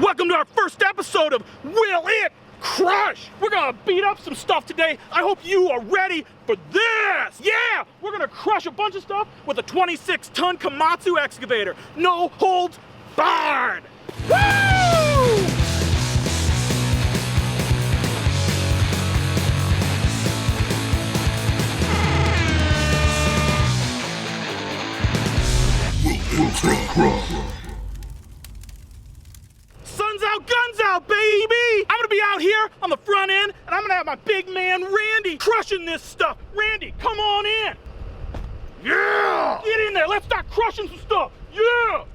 Welcome to our first episode of Will It Crush? We're gonna beat up some stuff today. I hope you are ready for this. Yeah, we're gonna crush a bunch of stuff with a 26-ton Komatsu excavator. No holds barred. Woo! Sun's out, guns out, baby! I'm gonna be out here on the front end, and I'm gonna have my big man Randy crushing this stuff. Randy, come on in. Yeah! Get in there, let's start crushing some stuff. Yeah!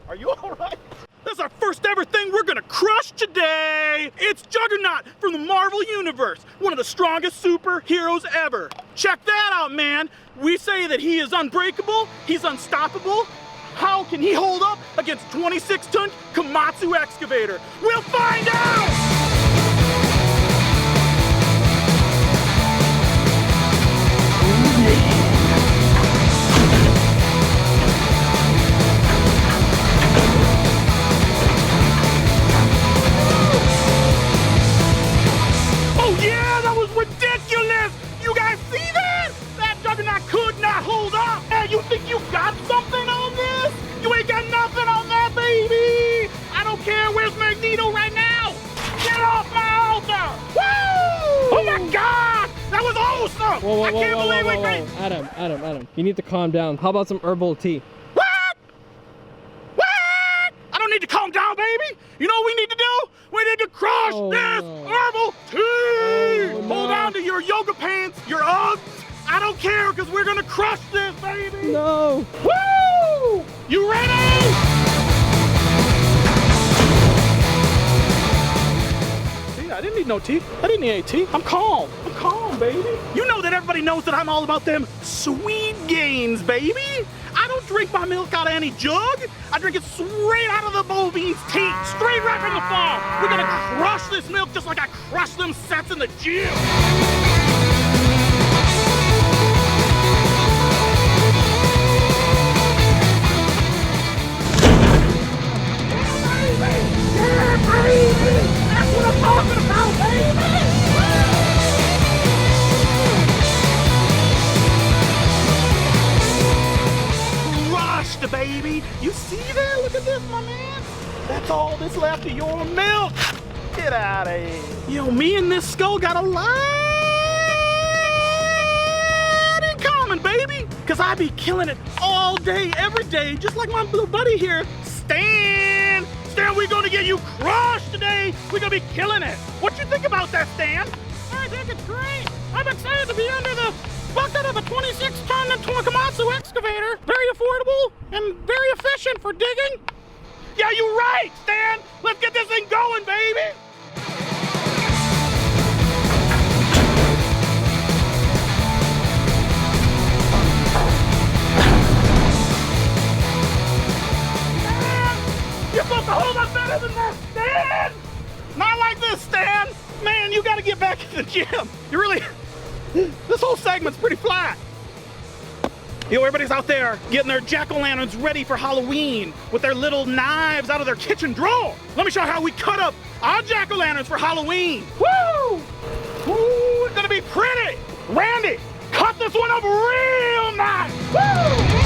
Are you all right? This is our first ever thing we're gonna crush today. It's Juggernaut from the Marvel Universe, one of the strongest superheroes ever. Check that out, man. We say that he is unbreakable, he's unstoppable. How can he hold up against 26-ton Komatsu excavator? We'll find out! Oh yeah, that was ridiculous! You guys see that? That Juggernaut could not hold up! Hey, you think you got something on this? You ain't got nothing on that, baby! I don't care, where's Magneto right now? Get off my altar! Woo! Oh my God! That was awesome! Whoa, I can't believe we made... Adam, you need to calm down. How about some herbal tea? What? What? I don't need to calm down, baby! You know what we need to do? We need to crush this herbal tea! Oh, no. Hold on to your yoga pants, your Uggs. I don't care, because we're gonna crush this, baby! No! Woo! You ready? See, I didn't need no tea. I didn't need any tea. I'm calm. I'm calm, baby. You know that everybody knows that I'm all about them sweet gains, baby. I don't drink my milk out of any jug. I drink it straight out of the bovines' teeth, straight right from the farm. We're gonna crush this milk just like I crushed them sets in the gym. That's what I'm talking about, baby! Crushed, baby! You see that? Look at this, my man! That's all that's left of your milk! Get out of here! Yo, me and this skull got a lot in common, baby! Cause I be killing it all day, every day, just like my little buddy here, Stan! Stan, we're gonna get you crushed today. We're gonna be killing it. What you think about that, Stan? I think it's great. I'm excited to be under the bucket of a 26-ton Komatsu excavator. Very affordable and very efficient for digging. Yeah, you're right, Stan. Let's get this thing going, baby. You're supposed to hold up better than that, Stan! Not like this, Stan! Man, you gotta get back in the gym. You really... This whole segment's pretty flat. You know, everybody's out there getting their jack-o'-lanterns ready for Halloween with their little knives out of their kitchen drawer. Let me show you how we cut up our jack-o'-lanterns for Halloween. Woo! Ooh, it's gonna be pretty. Randy, cut this one up real nice. Woo!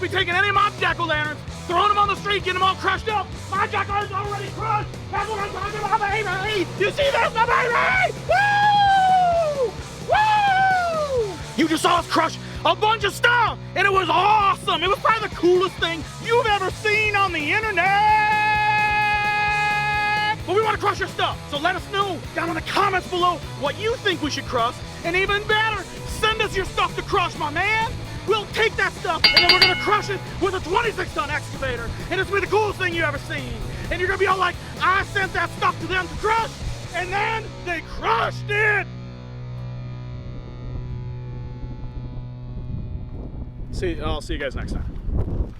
Taking any of my jack-o'-lanterns, throwing them on the street, getting them all crushed up. My jack-o'-lantern's already crushed. That's what I'm talking about, baby. You see this, my baby? Woo! Woo! You just saw us crush a bunch of stuff, and it was awesome. It was probably the coolest thing you've ever seen on the internet. But we want to crush your stuff, so let us know down in the comments below what you think we should crush, and even better, send us your stuff to crush, my man. we'll take that stuff and then we're gonna crush it with a 26-ton excavator. And it's gonna be the coolest thing you ever seen. And you're gonna be all like, I sent that stuff to them to crush, and then they crushed it. I'll see you guys next time.